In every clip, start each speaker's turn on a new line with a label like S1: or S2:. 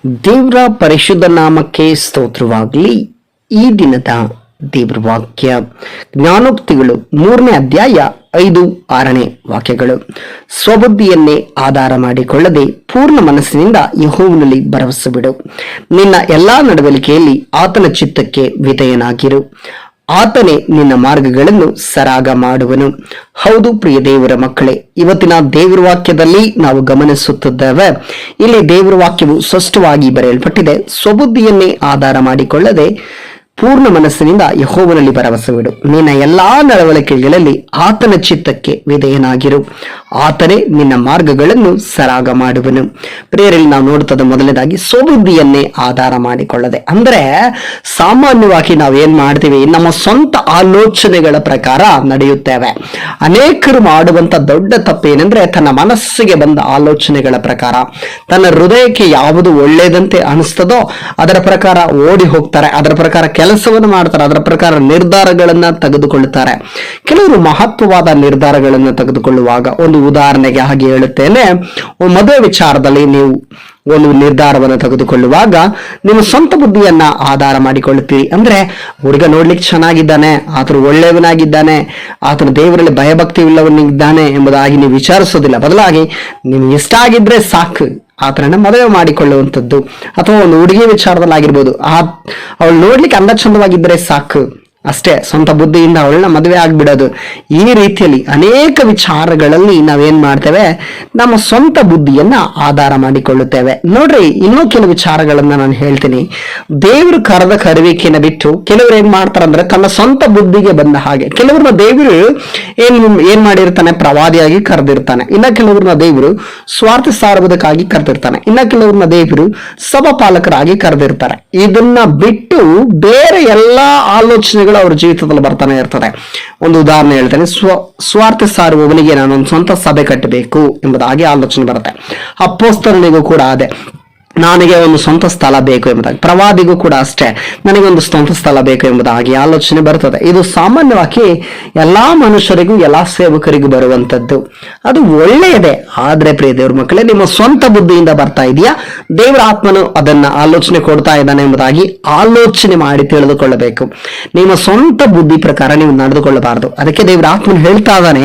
S1: ದೇವರ ಪರಿಶುದ್ಧ ನಾಮಕ್ಕೆ ಸ್ತೋತ್ರವಾಗಲಿ. ಈ ದಿನದ ದೇವರ ವಾಕ್ಯ ಜ್ಞಾನೋಕ್ತಿಗಳು 3ನೇ ಅಧ್ಯಾಯ 5-6ನೇ ವಾಕ್ಯಗಳು. ಸ್ವಬುದ್ಧಿಯನ್ನೇ ಆಧಾರ ಮಾಡಿಕೊಳ್ಳದೆ ಪೂರ್ಣ ಮನಸ್ಸಿನಿಂದ ಯೆಹೋವನಲ್ಲಿ ಭರವಸೆ ಬಿಡು. ನಿನ್ನ ಎಲ್ಲಾ ನಡವಳಿಕೆಯಲ್ಲಿ ಆತನ ಚಿತ್ತಕ್ಕೆ ವಿಧೇಯನಾಗಿರು. ಆತನೇ ನಿನ್ನ ಮಾರ್ಗಗಳನ್ನು ಸರಾಗ ಮಾಡುವನು. ಹೌದು ಪ್ರಿಯ ದೇವರ ಮಕ್ಕಳೇ, ಇವತ್ತಿನ ದೇವರ ವಾಕ್ಯದಲ್ಲಿ ನಾವು ಗಮನಿಸುತ್ತಿದ್ದೇವೆ. ಇಲ್ಲಿ ದೇವರ ವಾಕ್ಯವು ಸ್ಪಷ್ಟವಾಗಿ ಬರೆಯಲ್ಪಟ್ಟಿದೆ. ಸ್ವಬುದ್ಧಿಯನ್ನೇ ಆಧಾರ ಮಾಡಿಕೊಳ್ಳದೆ ಪೂರ್ಣ ಮನಸ್ಸಿನಿಂದ ಯೆಹೋವನಲ್ಲಿ ಭರವಸೆವಿಡು. ನಿನ್ನ ಎಲ್ಲಾ ನಡವಳಿಕೆಗಳಲ್ಲಿ ಆತನ ಚಿತ್ತಕ್ಕೆ ವಿಧೇಯನಾಗಿರು. ಆತನೇ ನಿನ್ನ ಮಾರ್ಗಗಳನ್ನು ಸರಾಗ ಮಾಡುವನು. ಪ್ರಿಯರಲ್ಲಿ ನಾವು ನೋಡುತ್ತದೆ ಮೊದಲನೇದಾಗಿ ಸ್ವಬುದ್ಧಿಯನ್ನೇ ಆಧಾರ ಮಾಡಿಕೊಳ್ಳದೆ ಅಂದ್ರೆ ಸಾಮಾನ್ಯವಾಗಿ ನಾವು ಏನ್ ಮಾಡ್ತೀವಿ, ನಮ್ಮ ಸ್ವಂತ ಆಲೋಚನೆಗಳ ಪ್ರಕಾರ ನಡೆಯುತ್ತೇವೆ. ಅನೇಕರು ಮಾಡುವಂತ ದೊಡ್ಡ ತಪ್ಪೇನೆಂದ್ರೆ ತನ್ನ ಮನಸ್ಸಿಗೆ ಬಂದ ಆಲೋಚನೆಗಳ ಪ್ರಕಾರ, ತನ್ನ ಹೃದಯಕ್ಕೆ ಯಾವುದು ಒಳ್ಳೆಯದಂತೆ ಅನಿಸ್ತದೋ ಅದರ ಪ್ರಕಾರ ಓಡಿ ಹೋಗ್ತಾರೆ, ಅದರ ಪ್ರಕಾರ ಕೆಲಸವನ್ನು ಮಾಡ್ತಾರೆ, ಅದರ ಪ್ರಕಾರ ನಿರ್ಧಾರಗಳನ್ನ ತೆಗೆದುಕೊಳ್ಳುತ್ತಾರೆ. ಕೆಲವರು ಮಹತ್ವವಾದ ನಿರ್ಧಾರಗಳನ್ನು ತೆಗೆದುಕೊಳ್ಳುವಾಗ, ಒಂದು ಉದಾಹರಣೆಗೆ ಹಾಗೆ ಹೇಳುತ್ತೇನೆ, ಮದುವೆ ವಿಚಾರದಲ್ಲಿ ನೀವು ಒಂದು ನಿರ್ಧಾರವನ್ನು ತೆಗೆದುಕೊಳ್ಳುವಾಗ ನಿಮ್ಮ ಸ್ವಂತ ಬುದ್ಧಿಯನ್ನ ಆಧಾರ ಮಾಡಿಕೊಳ್ಳುತ್ತೀರಿ. ಅಂದ್ರೆ ಹುಡುಗ ನೋಡ್ಲಿಕ್ಕೆ ಚೆನ್ನಾಗಿದ್ದಾನೆ, ಆತನು ಒಳ್ಳೆಯವನಾಗಿದ್ದಾನೆ, ಆತನು ದೇವರಲ್ಲಿ ಭಯಭಕ್ತಿ ಇಲ್ಲವನಿದ್ದಾನೆ ಎಂಬುದಾಗಿ ನೀವು ವಿಚಾರಿಸೋದಿಲ್ಲ. ಬದಲಾಗಿ ನಿಮ್ಗೆ ಇಷ್ಟ ಆಗಿದ್ರೆ ಸಾಕು ಆತನನ್ನ ಮದುವೆ ಮಾಡಿಕೊಳ್ಳುವಂಥದ್ದು. ಅಥವಾ ಒಂದು ಹುಡುಗಿ ವಿಚಾರದಲ್ಲಿ ಆಗಿರ್ಬೋದು, ಅವಳು ನೋಡ್ಲಿಕ್ಕೆ ಅಂದ ಚಂದವಾಗಿದ್ದರೆ ಸಾಕು, ಅಷ್ಟೇ, ಸ್ವಂತ ಬುದ್ಧಿಯಿಂದ ಅವಳನ್ನ ಮದುವೆ ಆಗ್ಬಿಡೋದು. ಈ ರೀತಿಯಲ್ಲಿ ಅನೇಕ ವಿಚಾರಗಳಲ್ಲಿ ನಾವೇನ್ ಮಾಡ್ತೇವೆ, ನಮ್ಮ ಸ್ವಂತ ಬುದ್ಧಿಯನ್ನ ಆಧಾರ ಮಾಡಿಕೊಳ್ಳುತ್ತೇವೆ. ನೋಡ್ರಿ, ಇನ್ನೂ ಕೆಲವು ವಿಚಾರಗಳನ್ನ ನಾನು ಹೇಳ್ತೀನಿ. ದೇವರು ಕರೆದ ಕರುವಿಕೆನ ಬಿಟ್ಟು ಕೆಲವರು ಏನ್ ಮಾಡ್ತಾರಂದ್ರೆ ತನ್ನ ಸ್ವಂತ ಬುದ್ಧಿಗೆ ಬಂದ ಹಾಗೆ. ಕೆಲವ್ರನ್ನ ದೇವರು ಏನ್ ಮಾಡಿರ್ತಾನೆ, ಪ್ರವಾದಿಯಾಗಿ ಕರೆದಿರ್ತಾನೆ. ಇನ್ನ ಕೆಲವ್ರನ್ನ ದೇವರು ಸ್ವಾರ್ಥ ಸಾರುವುದಕ್ಕಾಗಿ ಕರೆದಿರ್ತಾನೆ. ಇನ್ನ ಕೆಲವ್ರನ್ನ ದೇವರು ಸಭಾಪಾಲಕರಾಗಿ ಕರೆದಿರ್ತಾರೆ. ಇದನ್ನ ಬಿಟ್ಟು ಬೇರೆ ಎಲ್ಲಾ ಆಲೋಚನೆಗಳು ಅವ್ರ ಜೀವಿತದಲ್ಲಿ ಬರ್ತಾನೆ ಇರ್ತದೆ. ಒಂದು ಉದಾಹರಣೆ ಹೇಳ್ತೇನೆ. ಸ್ವಾರ್ಥ ಸಾರುವವನಿಗೆ ನಾನೊಂದು ಸ್ವಂತ ಸಭೆ ಕಟ್ಟಬೇಕು ಎಂಬುದಾಗಿ ಆಲೋಚನೆ ಬರುತ್ತೆ. ಅಪೊಸ್ತಲನಿಗೂ ಕೂಡ ಅದೇ, ನನಗೆ ಒಂದು ಸ್ವಂತ ಸ್ಥಳ ಬೇಕು ಎಂಬುದಾಗಿ. ಪ್ರವಾದಿಗೂ ಕೂಡ ಅಷ್ಟೇ, ನನಗೆ ಒಂದು ಸ್ವಂತ ಸ್ಥಳ ಬೇಕು ಎಂಬುದಾಗಿ ಆಲೋಚನೆ ಬರ್ತದೆ. ಇದು ಸಾಮಾನ್ಯವಾಗಿ ಎಲ್ಲಾ ಮನುಷ್ಯರಿಗೂ ಎಲ್ಲಾ ಸೇವಕರಿಗೂ ಬರುವಂತದ್ದು. ಅದು ಒಳ್ಳೆಯದೇ. ಆದ್ರೆ ಪ್ರಿಯ ದೇವ್ರ ಮಕ್ಕಳೇ, ನಿಮ್ಮ ಸ್ವಂತ ಬುದ್ಧಿಯಿಂದ ಬರ್ತಾ ಇದೆಯಾ, ದೇವರ ಆತ್ಮನು ಅದನ್ನ ಆಲೋಚನೆ ಕೊಡ್ತಾ ಇದ್ದಾನೆ ಎಂಬುದಾಗಿ ಆಲೋಚನೆ ಮಾಡಿ ತಿಳಿದುಕೊಳ್ಳಬೇಕು. ನಿಮ್ಮ ಸ್ವಂತ ಬುದ್ಧಿ ಪ್ರಕಾರ ನೀವು ನಡೆದುಕೊಳ್ಳಬಾರದು. ಅದಕ್ಕೆ ದೇವರ ಆತ್ಮನು ಹೇಳ್ತಾ ಇದ್ದಾನೆ,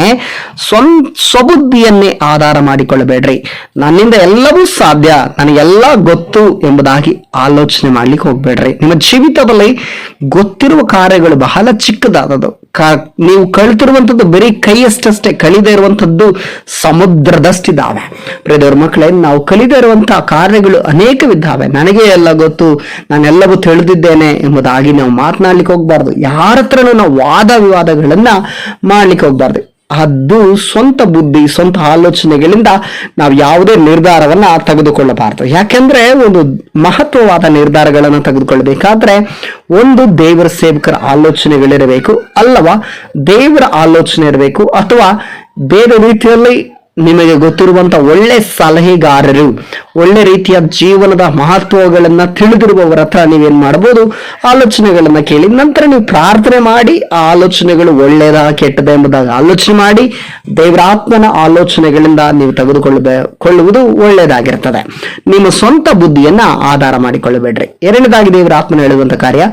S1: ಸ್ವಬುದ್ಧಿಯನ್ನೇ ಆಧಾರ ಮಾಡಿಕೊಳ್ಳಬೇಡ್ರಿ. ನನ್ನಿಂದ ಎಲ್ಲವೂ ಸಾಧ್ಯ, ನನಗೆಲ್ಲ ಗೊತ್ತು ಎಂಬುದಾಗಿ ಆಲೋಚನೆ ಮಾಡ್ಲಿಕ್ಕೆ ಹೋಗ್ಬೇಡ್ರಿ. ನಿಮ್ಮ ಜೀವಿತದಲ್ಲಿ ಗೊತ್ತಿರುವ ಕಾರ್ಯಗಳು ಬಹಳ ಚಿಕ್ಕದಾದದು. ನೀವು ಕಳ್ತಿರುವಂತದ್ದು ಬರೀ ಕೈಯಷ್ಟೇ, ಕಲಿದೇ ಇರುವಂತದ್ದು ಸಮುದ್ರದಷ್ಟಿದ್ದಾವೆ. ಪ್ರಿಯದವ್ರ ಮಕ್ಕಳೇ, ನಾವು ಕಲಿದೇ ಇರುವಂತಹ ಕಾರ್ಯಗಳು ಅನೇಕವಿದ್ದಾವೆ. ನನಗೆ ಎಲ್ಲ ಗೊತ್ತು, ನಾನೆಲ್ಲವೂ ತಿಳಿದಿದ್ದೇನೆ ಎಂಬುದಾಗಿ ನಾವು ಮಾತನಾಡ್ಲಿಕ್ಕೆ ಹೋಗ್ಬಾರ್ದು. ಯಾರ ಹತ್ರನೂ ನಾವು ವಾದ ವಿವಾದಗಳನ್ನ ಮಾಡ್ಲಿಕ್ಕೆ ಹೋಗ್ಬಾರ್ದು. ಅದು ಸ್ವಂತ ಬುದ್ಧಿ, ಸ್ವಂತ ಆಲೋಚನೆಗಳಿಂದ ನಾವು ಯಾವುದೇ ನಿರ್ಧಾರವನ್ನ ತೆಗೆದುಕೊಳ್ಳಬಾರದು. ಯಾಕೆಂದ್ರೆ ಒಂದು ಮಹತ್ವವಾದ ನಿರ್ಧಾರಗಳನ್ನು ತೆಗೆದುಕೊಳ್ಳಬೇಕಾದ್ರೆ ಒಂದು ದೇವರ ಸೇವಕರ ಆಲೋಚನೆಗಳಿರಬೇಕು, ಅಲ್ಲವಾ ದೇವರ ಆಲೋಚನೆ ಇರಬೇಕು, ಅಥವಾ ಬೇರೆ ರೀತಿಯಲ್ಲಿ ನಿಮಗೆ ಗೊತ್ತಿರುವಂತ ಒಳ್ಳೆ ಸಲಹೆಗಾರರು, ಒಳ್ಳೆ ರೀತಿಯ ಜೀವನದ ಮಹತ್ವಗಳನ್ನ ತಿಳಿದಿರುವವರ ಹತ್ರ ನೀವೇನ್ ಮಾಡಬಹುದು, ಆಲೋಚನೆಗಳನ್ನ ಕೇಳಿ ನಂತರ ನೀವು ಪ್ರಾರ್ಥನೆ ಮಾಡಿ ಆ ಆಲೋಚನೆಗಳು ಒಳ್ಳೆಯದ ಕೆಟ್ಟದ ಎಂಬುದಾಗಿ ಆಲೋಚನೆ ಮಾಡಿ ದೇವರ ಆತ್ಮನ ಆಲೋಚನೆಗಳಿಂದ ನೀವು ತೆಗೆದುಕೊಳ್ಳುವುದು ಒಳ್ಳೆಯದಾಗಿರ್ತದೆ. ನಿಮ್ಮ ಸ್ವಂತ ಬುದ್ಧಿಯನ್ನ ಆಧಾರ ಮಾಡಿಕೊಳ್ಳಬೇಡ್ರಿ. ಎರಡನೇದಾಗಿ ದೇವರ ಆತ್ಮನ ಹೇಳುವಂತ ಕಾರ್ಯ,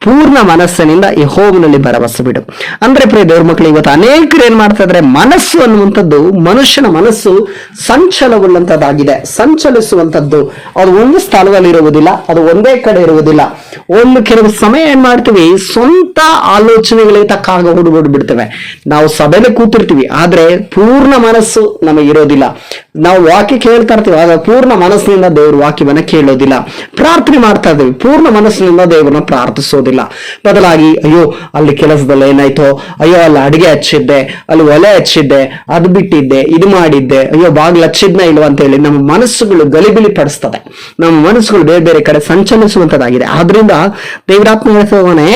S1: ಪೂರ್ಣ ಮನಸ್ಸಿನಿಂದ ಯೆಹೋವನಲ್ಲಿ ಭರವಸೆ ಬಿಡು. ಅಂದ್ರೆ ಪ್ರಿಯ ದೇವ್ರ ಮಕ್ಕಳು, ಇವತ್ತು ಅನೇಕರು ಏನ್ ಮಾಡ್ತಾ ಇದ್ರೆ, ಮನಸ್ಸು ಅನ್ನುವಂಥದ್ದು, ಮನುಷ್ಯನ ಮನಸ್ಸು ಸಂಚಲವುಳ್ಳಂತದ್ದಾಗಿದೆ, ಸಂಚಲಿಸುವಂಥದ್ದು. ಅದು ಒಂದು ಸ್ಥಳದಲ್ಲಿ ಇರುವುದಿಲ್ಲ, ಅದು ಒಂದೇ ಕಡೆ ಇರುವುದಿಲ್ಲ. ಕೆಲವು ಸಮಯ ಏನ್ ಮಾಡ್ತೀವಿ, ಸ್ವಂತ ಆಲೋಚನೆಗಳಿಗೆ ತಕ್ಕಾಗ ಹುಡುಬಿಡ್ತೇವೆ. ನಾವು ಸಭೆಯಲ್ಲಿ ಕೂತಿರ್ತೀವಿ, ಆದ್ರೆ ಪೂರ್ಣ ಮನಸ್ಸು ನಮಗಿರೋದಿಲ್ಲ. ನಾವು ವಾಕ್ಯ ಕೇಳ್ತಾ ಇರ್ತೀವಿ, ಆದ್ರೆ ಪೂರ್ಣ ಮನಸ್ಸಿನಿಂದ ದೇವ್ರ ವಾಕ್ಯವನ್ನ ಕೇಳೋದಿಲ್ಲ. ಪ್ರಾರ್ಥನೆ ಮಾಡ್ತಾ ಇದ್ದೀವಿ, ಪೂರ್ಣ ಮನಸ್ಸಿನಿಂದ ದೇವರನ್ನ ಪ್ರಾರ್ಥಿಸೋದಿಲ್ಲ. ಬದಲಾಗಿ ಅಯ್ಯೋ ಅಲ್ಲಿ ಕೆಲಸದಲ್ಲಿ ಏನಾಯ್ತೋ, ಅಯ್ಯೋ ಅಲ್ಲಿ ಅಡಿಗೆ ಹಚ್ಚಿದ್ದೆ, ಅಲ್ಲಿ ಒಲೆ ಹಚ್ಚಿದ್ದೆ, ಅದು ಬಿಟ್ಟಿದ್ದೆ, ಇದು ಮಾಡಿದ್ದೆ, ಅಯ್ಯೋ ಬಾಗಿಲು ಹಚ್ಚಿದ್ನ ಇಲ್ವಾ ಅಂತ ಹೇಳಿ ನಮ್ಮ ಮನಸ್ಸುಗಳು ಗಲಿಬಿಲಿ ಪಡಿಸ್ತದೆ. ನಮ್ಮ ಮನಸ್ಸುಗಳು ಬೇರೆ ಬೇರೆ ಕಡೆ ಸಂಚಲಿಸುವಂತದ್ದಾಗಿದೆ. ಆದ್ರಿಂದ ದೇವರಾತ್ಮ ಹೇಳ್ತವನೇ,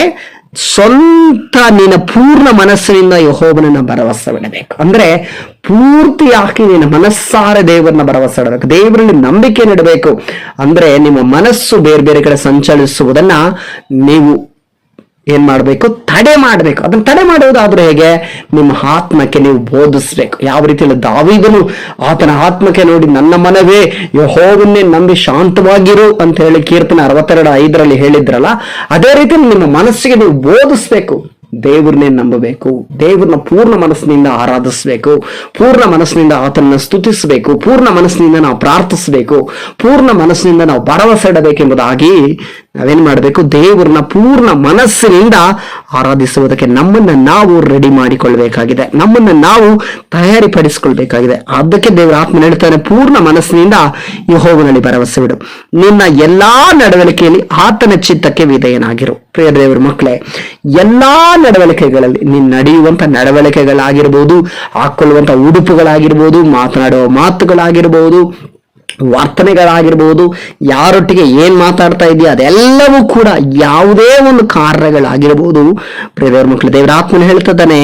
S1: ಸ್ವಂತ ನಿನ್ನ ಪೂರ್ಣ ಮನಸ್ಸಿನಿಂದ ಯೆಹೋವನನ್ನ ಭರವಸೆ ಬಿಡಬೇಕು. ಅಂದ್ರೆ ಪೂರ್ತಿಯಾಗಿ ನಿನ್ನ ಮನಸ್ಸಾರೆ ದೇವರನ್ನ ಭರವಸೆ ಇಡಬೇಕು, ದೇವರಲ್ಲಿ ನಂಬಿಕೆ ನೀಡಬೇಕು. ಅಂದ್ರೆ ನಿಮ್ಮ ಮನಸ್ಸು ಬೇರೆ ಬೇರೆ ಕಡೆ ಸಂಚಲಿಸುವುದನ್ನ ನೀವು ಏನ್ ಮಾಡಬೇಕು? ತಡೆ ಮಾಡಬೇಕು. ಅದನ್ನ ತಡೆ ಮಾಡುವುದಾದ್ರೂ ಹೇಗೆ? ನಿಮ್ಮ ಆತ್ಮಕ್ಕೆ ನೀವು ಬೋಧಿಸ್ಬೇಕು. ಯಾವ ರೀತಿಯಲ್ಲಿ ದಾವೀದನು ಆತನ ಆತ್ಮಕ್ಕೆ ನೋಡಿ, ನನ್ನ ಮನವೇ ಯೆಹೋವನ್ನೇ ನಂಬಿ ಶಾಂತವಾಗಿರು ಅಂತ ಹೇಳಿ ಕೀರ್ತನೆ 62:5 ಹೇಳಿದ್ರಲ್ಲ, ಅದೇ ರೀತಿ ನಿಮ್ಮ ಮನಸ್ಸಿಗೆ ನೀವು ಬೋಧಿಸ್ಬೇಕು. ದೇವ್ರನ್ನೇ ನಂಬಬೇಕು, ದೇವ್ರನ್ನ ಪೂರ್ಣ ಮನಸ್ಸಿನಿಂದ ಆರಾಧಿಸ್ಬೇಕು, ಪೂರ್ಣ ಮನಸ್ಸಿನಿಂದ ಆತನನ್ನ ಸ್ತುತಿಸಬೇಕು, ಪೂರ್ಣ ಮನಸ್ಸಿನಿಂದ ನಾವು ಪ್ರಾರ್ಥಿಸಬೇಕು, ಪೂರ್ಣ ಮನಸ್ಸಿನಿಂದ ನಾವು ಭರವಸೆ ಇಡಬೇಕೆಂಬುದಾಗಿ ನಾವೇನ್ ಮಾಡಬೇಕು? ದೇವರನ್ನ ಪೂರ್ಣ ಮನಸ್ಸಿನಿಂದ ಆರಾಧಿಸುವುದಕ್ಕೆ ನಮ್ಮನ್ನ ನಾವು ರೆಡಿ ಮಾಡಿಕೊಳ್ಬೇಕಾಗಿದೆ, ನಮ್ಮನ್ನ ನಾವು ತಯಾರಿ ಪಡಿಸಿಕೊಳ್ಬೇಕಾಗಿದೆ. ಅದಕ್ಕೆ ದೇವರ ಆತ್ಮ ಹೇಳ್ತಾನೆ, ಪೂರ್ಣ ಮನಸ್ಸಿನಿಂದ ಯೆಹೋವನಲ್ಲಿ ಭರವಸೆ ಬಿಡು, ನಿನ್ನ ಎಲ್ಲಾ ನಡವಳಿಕೆಯಲ್ಲಿ ಆತನ ಚಿತ್ತಕ್ಕೆ ವಿಧೇಯನಾಗಿರು. ಪ್ರಿಯ ದೇವರ ಮಕ್ಕಳೇ, ಎಲ್ಲಾ ನಡವಳಿಕೆಗಳಲ್ಲಿ ನೀನು ನಡೆಯುವಂತ ನಡವಳಿಕೆಗಳಾಗಿರ್ಬೋದು, ಹಾಕೊಳ್ಳುವಂತ ಉಡುಪುಗಳಾಗಿರ್ಬೋದು, ಮಾತನಾಡುವ ಮಾತುಗಳಾಗಿರ್ಬೋದು, ವರ್ತನೆಗಳಾಗಿರ್ಬೋದು, ಯಾರೊಟ್ಟಿಗೆ ಏನ್ ಮಾತಾಡ್ತಾ ಇದೆಯಾ ಅದೆಲ್ಲವೂ ಕೂಡ ಯಾವುದೇ ಒಂದು ಕಾರ್ಯಗಳಾಗಿರ್ಬೋದು, ಪ್ರಿಯ ದೇವರ ಮಕ್ಕಳು, ದೇವರ ಆತ್ಮನ ಹೇಳ್ತಿದ್ದಾನೆ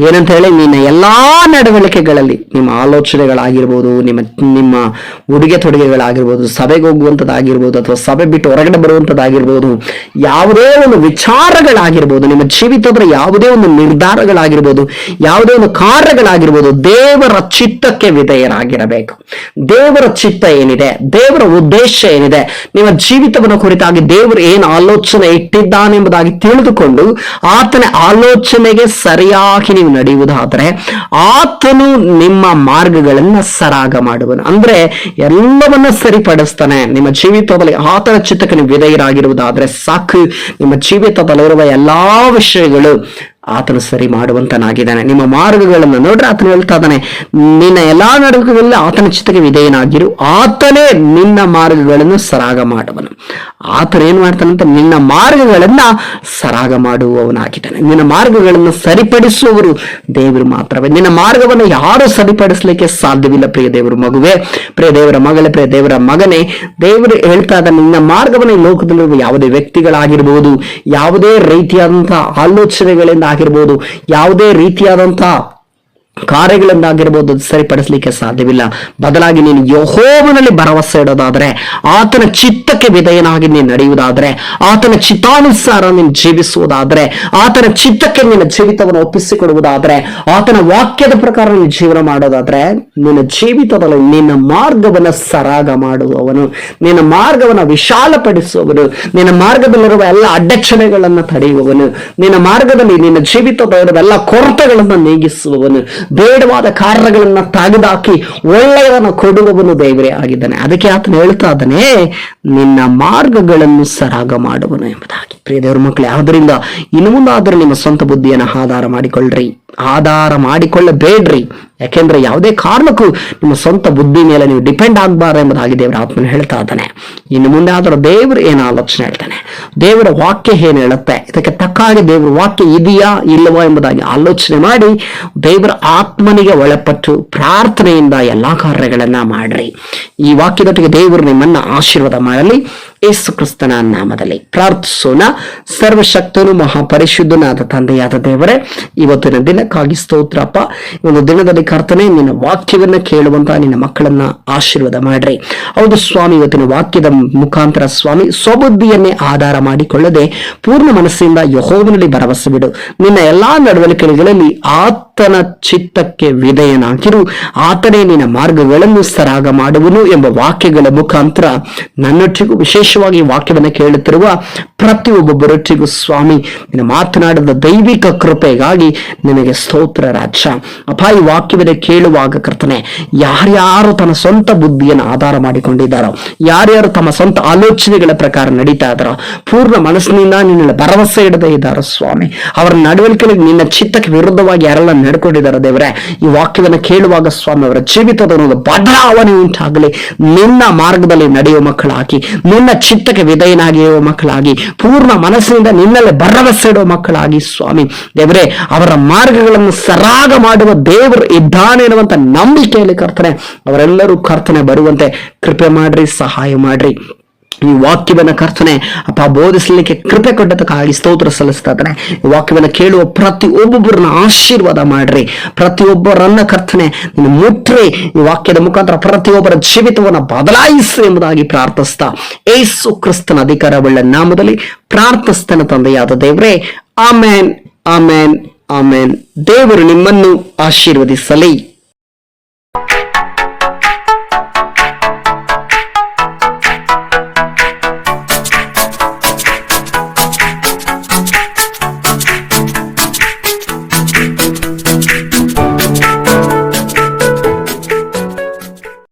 S1: ಏನಂತ ಹೇಳಿ, ನಿನ್ನ ಎಲ್ಲಾ ನಡವಳಿಕೆಗಳಲ್ಲಿ ನಿಮ್ಮ ಆಲೋಚನೆಗಳಾಗಿರ್ಬೋದು, ನಿಮ್ಮ ಉಡುಗೆ ತೊಡುಗೆಗಳಾಗಿರ್ಬೋದು, ಸಭೆಗೆ ಹೋಗುವಂಥದ್ದಾಗಿರ್ಬೋದು, ಅಥವಾ ಸಭೆ ಬಿಟ್ಟು ಹೊರಗಡೆ ಬರುವಂಥದ್ದಾಗಿರ್ಬೋದು, ಯಾವುದೇ ಒಂದು ವಿಚಾರಗಳಾಗಿರ್ಬೋದು, ನಿಮ್ಮ ಜೀವಿತದ ಯಾವುದೇ ಒಂದು ನಿರ್ಧಾರಗಳಾಗಿರ್ಬೋದು, ಯಾವುದೇ ಒಂದು ಕಾರ್ಯಗಳಾಗಿರ್ಬೋದು, ದೇವರ ಚಿತ್ತಕ್ಕೆ ವಿಧೇಯರಾಗಿರಬೇಕು. ದೇವರ ಚಿತ್ತ ಏನಿದೆ, ದೇವರ ಉದ್ದೇಶ ಏನಿದೆ, ನಿಮ್ಮ ಜೀವಿತವನ್ನು ಕುರಿತಾಗಿ ದೇವರು ಏನು ಆಲೋಚನೆ ಇಟ್ಟಿದ್ದಾನೆಂಬುದಾಗಿ ತಿಳಿದುಕೊಂಡು ಆತನ ಆಲೋಚನೆಗೆ ಸರಿಯಾಗಿ ನೀವು ನಡೆಯುವುದಾದರೆ ಆತನು ನಿಮ್ಮ ಮಾರ್ಗಗಳನ್ನ ಸರಾಗ ಮಾಡುವನು. ಅಂದ್ರೆ ಎಲ್ಲವನ್ನ ಸರಿಪಡಿಸ್ತಾನೆ. ನಿಮ್ಮ ಜೀವಿತದಲ್ಲಿ ಆತನ ಚಿತ್ತಕ್ಕೆ ನೀವು ವಿಧೇಯರಾಗಿರುವುದಾದ್ರೆ ಸಾಕು, ನಿಮ್ಮ ಜೀವಿತದಲ್ಲಿರುವ ಎಲ್ಲಾ ವಿಷಯಗಳು ಆತನು ಸರಿ ಮಾಡುವಂತನಾಗಿದ್ದಾನೆ. ನಿಮ್ಮ ಮಾರ್ಗಗಳನ್ನು ನೋಡ್ರೆ ಆತನು ಹೇಳ್ತಾ ಇದ್ದಾನೆ, ನಿನ್ನ ಎಲ್ಲಾ ನಡವಳಿಕೆಗಳಲ್ಲಿ ಆತನ ಚಿತ್ತಕ್ಕೆ ವಿಧೇಯನಾಗಿರು, ಆತನೇ ನಿನ್ನ ಮಾರ್ಗಗಳನ್ನು ಸರಾಗ ಮಾಡುವನು. ಆತನ ಏನ್ ಮಾಡ್ತಾನಂತ, ನಿನ್ನ ಮಾರ್ಗಗಳನ್ನ ಸರಾಗ ಮಾಡುವವನಾಗಿದ್ದಾನೆ. ನಿನ್ನ ಮಾರ್ಗಗಳನ್ನು ಸರಿಪಡಿಸುವವರು ದೇವರು ಮಾತ್ರವೇ. ನಿನ್ನ ಮಾರ್ಗವನ್ನು ಯಾರು ಸರಿಪಡಿಸಲಿಕ್ಕೆ ಸಾಧ್ಯವಿಲ್ಲ. ಪ್ರಿಯ ದೇವರ ಮಗುವೆ, ಪ್ರಿಯ ದೇವರ ಮಗಳೇ, ಪ್ರಿಯ ದೇವರ ಮಗನೇ, ದೇವರು ಹೇಳ್ತಾ ಇದ್ದಾನೆ, ನಿನ್ನ ಮಾರ್ಗವನ್ನು ಈ ಲೋಕದಲ್ಲಿರುವ ಯಾವುದೇ ವ್ಯಕ್ತಿಗಳಾಗಿರ್ಬೋದು, ಯಾವುದೇ ರೀತಿಯಾದಂತಹ ಆಲೋಚನೆಗಳಿಂದ ಆಗಿರ್ಬೋದು, ಯಾವುದೇ ರೀತಿಯಾದಂತಹ ಕಾರ್ಯಗಳಿಂದಾಗಿರ್ಬೋದು ಸರಿಪಡಿಸಲಿಕ್ಕೆ ಸಾಧ್ಯವಿಲ್ಲ. ಬದಲಾಗಿ ನೀನು ಯೆಹೋವನಲ್ಲಿ ಭರವಸೆ ಇಡೋದಾದ್ರೆ, ಆತನ ಚಿತ್ತಕ್ಕೆ ವಿಧೇಯನಾಗಿ ನೀನು ನಡೆಯುವುದಾದ್ರೆ, ಆತನ ಚಿತ್ತಾನುಸಾರ ನೀನು ಜೀವಿಸುವುದಾದ್ರೆ, ಆತನ ಚಿತ್ತಕ್ಕೆ ನಿನ್ನ ಜೀವಿತವನ್ನು ಒಪ್ಪಿಸಿಕೊಡುವುದಾದ್ರೆ, ಆತನ ವಾಕ್ಯದ ಪ್ರಕಾರ ನೀನು ಜೀವನ ಮಾಡೋದಾದ್ರೆ, ನಿನ್ನ ಜೀವಿತದಲ್ಲಿ ನಿನ್ನ ಮಾರ್ಗವನ್ನು ಸರಾಗ ಮಾಡುವವನು, ನಿನ್ನ ಮಾರ್ಗವನ್ನು ವಿಶಾಲಪಡಿಸುವವನು, ನಿನ್ನ ಮಾರ್ಗದಲ್ಲಿರುವ ಎಲ್ಲ ಅಡಚಣೆಗಳನ್ನು ತಡೆಯುವವನು, ನಿನ್ನ ಮಾರ್ಗದಲ್ಲಿ ನಿನ್ನ ಜೀವಿತದಲ್ಲಿರುವ ಎಲ್ಲ ಕೊರತೆಗಳನ್ನು ನೀಗಿಸುವವನು, ಬೇಡವಾದ ಕಾರ್ಯಗಳನ್ನ ತೆಗೆದುಹಾಕಿ ಒಳ್ಳೆಯದನ್ನು ಕೊಡುವವನು ದೇವರೇ ಆಗಿದ್ದಾನೆ. ಅದಕ್ಕೆ ಆತನು ಹೇಳ್ತಾ ಇದ್ದಾನೆ, ನಿನ್ನ ಮಾರ್ಗಗಳನ್ನು ಸರಾಗ ಮಾಡುವನು ಎಂಬುದಾಗಿ. ಪ್ರಿಯ ದೇವರ ಮಕ್ಕಳೇ, ಆದ್ರಿಂದ ಇನ್ನು ಮುಂದಾದರೂ ನಿಮ್ಮ ಸ್ವಂತ ಬುದ್ಧಿಯನ್ನು ಆಧಾರ ಮಾಡಿಕೊಳ್ಳಬೇಡ್ರಿ. ಯಾಕೆಂದ್ರೆ ಯಾವುದೇ ಕಾರಣಕ್ಕೂ ನಿಮ್ಮ ಸ್ವಂತ ಬುದ್ಧಿ ಮೇಲೆ ನೀವು ಡಿಪೆಂಡ್ ಆಗಬಾರ್ದು ಎಂಬುದಾಗಿ ದೇವರ ಆತ್ಮನ ಹೇಳ್ತಾ ಇದ್ದಾನೆ. ಇನ್ನು ಮುಂದೆ ಆದರೂ ದೇವರು ಏನು ಆಲೋಚನೆ ಹೇಳ್ತಾನೆ, ದೇವರ ವಾಕ್ಯ ಏನು ಹೇಳುತ್ತೆ, ಇದಕ್ಕೆ ತಕ್ಕ ಹಾಗೆ ದೇವರ ವಾಕ್ಯ ಇದೆಯಾ ಇಲ್ಲವೋ ಎಂಬುದಾಗಿ ಆಲೋಚನೆ ಮಾಡಿ ದೇವರ ಆತ್ಮನಿಗೆ ಒಳಪಟ್ಟು ಪ್ರಾರ್ಥನೆಯಿಂದ ಎಲ್ಲಾ ಕಾರ್ಯಗಳನ್ನ ಮಾಡ್ರಿ. ಈ ವಾಕ್ಯದೊಟ್ಟಿಗೆ ದೇವರು ನಿಮ್ಮನ್ನ ಆಶೀರ್ವಾದ ಮಾಡಲಿ. ಯೇಸು ಕ್ರಿಸ್ತನ ನಾಮದಲ್ಲಿ ಪ್ರಾರ್ಥಿಸೋಣ. ಸರ್ವಶಕ್ತನು ಮಹಾಪರಿಶುದ್ಧನಾದ ತಂದೆಯಾದ ದೇವರೇ, ಇವತ್ತಿನ ದಿನಕ್ಕಾಗಿ ಸ್ತೋತ್ರಪ್ಪ. ಒಂದು ದಿನದಲ್ಲಿ ಕರ್ತನೆ ನಿನ್ನ ವಾಕ್ಯವನ್ನ ಕೇಳುವಂತ ನಿನ್ನ ಮಕ್ಕಳನ್ನ ಆಶೀರ್ವಾದ ಮಾಡ್ರಿ. ಹೌದು ಸ್ವಾಮಿ, ಇವತ್ತಿನ ವಾಕ್ಯದ ಮುಖಾಂತರ ಸ್ವಾಮಿ ಸ್ವಬುದ್ಧಿಯನ್ನೇ ಆಧಾರ ಮಾಡಿಕೊಳ್ಳದೆ ಪೂರ್ಣ ಮನಸ್ಸಿಂದ ಯೆಹೋವನಲ್ಲಿ ಭರವಸೆ ಬಿಡು. ನಿನ್ನ ಎಲ್ಲಾ ನಡವಳಿಕೆಗಳಲ್ಲಿ ಆತನ ಚಿತ್ತಕ್ಕೆ ವಿಧೇಯನಾಗಿರು, ಆತನೇ ನಿನ್ನ ಮಾರ್ಗಗಳನ್ನು ಸರಾಗ ಮಾಡುವನು ಎಂಬ ವಾಕ್ಯಗಳ ಮುಖಾಂತರ ನನ್ನೊಟ್ಟಿಗೂ ವಿಶೇಷವಾಗಿ ವಾಕ್ಯವನ್ನು ಕೇಳುತ್ತಿರುವ ಪ್ರತಿಯೊಬ್ಬೊಬ್ಬರೊಟ್ಟಿಗೂ ಸ್ವಾಮಿ ನಿನ್ನ ಮಾತನಾಡಿದ ದೈವಿಕ ಕೃಪೆಗಾಗಿ ನಿನಗೆ ಸ್ತೋತ್ರ ರಾಜ. ಅಪ್ಪ, ಈ ವಾಕ್ಯವನ್ನು ಕೇಳುವಾಗ ಕರ್ತನೆ, ಯಾರ್ಯಾರು ತನ್ನ ಸ್ವಂತ ಬುದ್ಧಿಯನ್ನು ಆಧಾರ ಮಾಡಿಕೊಂಡಿದ್ದಾರೋ, ಯಾರ್ಯಾರು ತಮ್ಮ ಸ್ವಂತ ಆಲೋಚನೆಗಳ ಪ್ರಕಾರ ನಡೀತಾ ಇದ್ದಾರೋ, ಪೂರ್ಣ ಮನಸ್ಸಿನಿಂದ ನಿನ್ನ ಭರವಸೆ ಇಡದೇ ಇದ್ದಾರೋ ಸ್ವಾಮಿ, ಅವರ ನಡವಳಿಕೆಯಲ್ಲಿ ನಿನ್ನ ಚಿತ್ತಕ್ಕೆ ವಿರುದ್ಧವಾಗಿ ಯಾರೆಲ್ಲ ನಡ್ಕೊಂಡಿದ್ದಾರೋ ದೇವರೇ, ಈ ವಾಕ್ಯವನ್ನು ಕೇಳುವಾಗ ಸ್ವಾಮಿ ಅವರ ಜೀವಿತದ ಒಂದು ಬದಲಾವಣೆ ಉಂಟಾಗಲಿ. ನಿನ್ನ ಮಾರ್ಗದಲ್ಲಿ ನಡೆಯುವ ಮಕ್ಕಳಾಗಿ, ನಿನ್ನ ಚಿತ್ತಕ್ಕೆ ವಿಧೇಯನಾಗಿರುವ ಮಕ್ಕಳಾಗಿ, ಪೂರ್ಣ ಮನಸ್ಸಿನಿಂದ ನಿನ್ನಲ್ಲಿ ಭರವಸೆ ಇಡುವ ಮಕ್ಕಳಾಗಿ ಸ್ವಾಮಿ ದೇವರೇ, ಅವರ ಮಾರ್ಗಗಳನ್ನು ಸರಾಗ ಮಾಡುವ ದೇವರು ಇದ್ದಾನೆ ಎನ್ನುವಂತ ನಂಬಿಕೆಯಲ್ಲಿ ಕರ್ತನೆ ಅವರೆಲ್ಲರೂ ಕರ್ತನೆ ಬರುವಂತೆ ಕೃಪೆ ಮಾಡ್ರಿ, ಸಹಾಯ ಮಾಡ್ರಿ. ಈ ವಾಕ್ಯವನ್ನ ಕರ್ತನೆ ಅಪ್ಪ ಬೋಧಿಸಲಿಕ್ಕೆ ಕೃಪೆ ಕೊಟ್ಟದಕ್ಕಾಗಿ ಸ್ತೋತ್ರ ಸಲ್ಲಿಸ್ತಾ ಇದ್ದಾನೆ. ಈ ವಾಕ್ಯವನ್ನ ಕೇಳುವ ಪ್ರತಿಯೊಬ್ಬೊಬ್ಬರನ್ನ ಆಶೀರ್ವಾದ ಮಾಡ್ರಿ, ಪ್ರತಿಯೊಬ್ಬರನ್ನ ಕರ್ತನೆ ನೀನು ಮುಟ್ರಿ, ಈ ವಾಕ್ಯದ ಮುಖಾಂತರ ಪ್ರತಿಯೊಬ್ಬರ ಜೀವಿತವನ್ನ ಬದಲಾಯಿಸಿ ಎಂಬುದಾಗಿ ಪ್ರಾರ್ಥಿಸ್ತಾ ಯೇಸು ಕ್ರಿಸ್ತನ ಅಧಿಕಾರವುಳ್ಳ ನಾಮದಲ್ಲಿ ಪ್ರಾರ್ಥಿಸ್ತನ ತಂದೆಯಾದ ದೇವರೇ, ಆಮೇನ್, ಆಮೇನ್, ಆಮೇನ್. ದೇವರು ನಿಮ್ಮನ್ನು ಆಶೀರ್ವದಿಸಲಿ.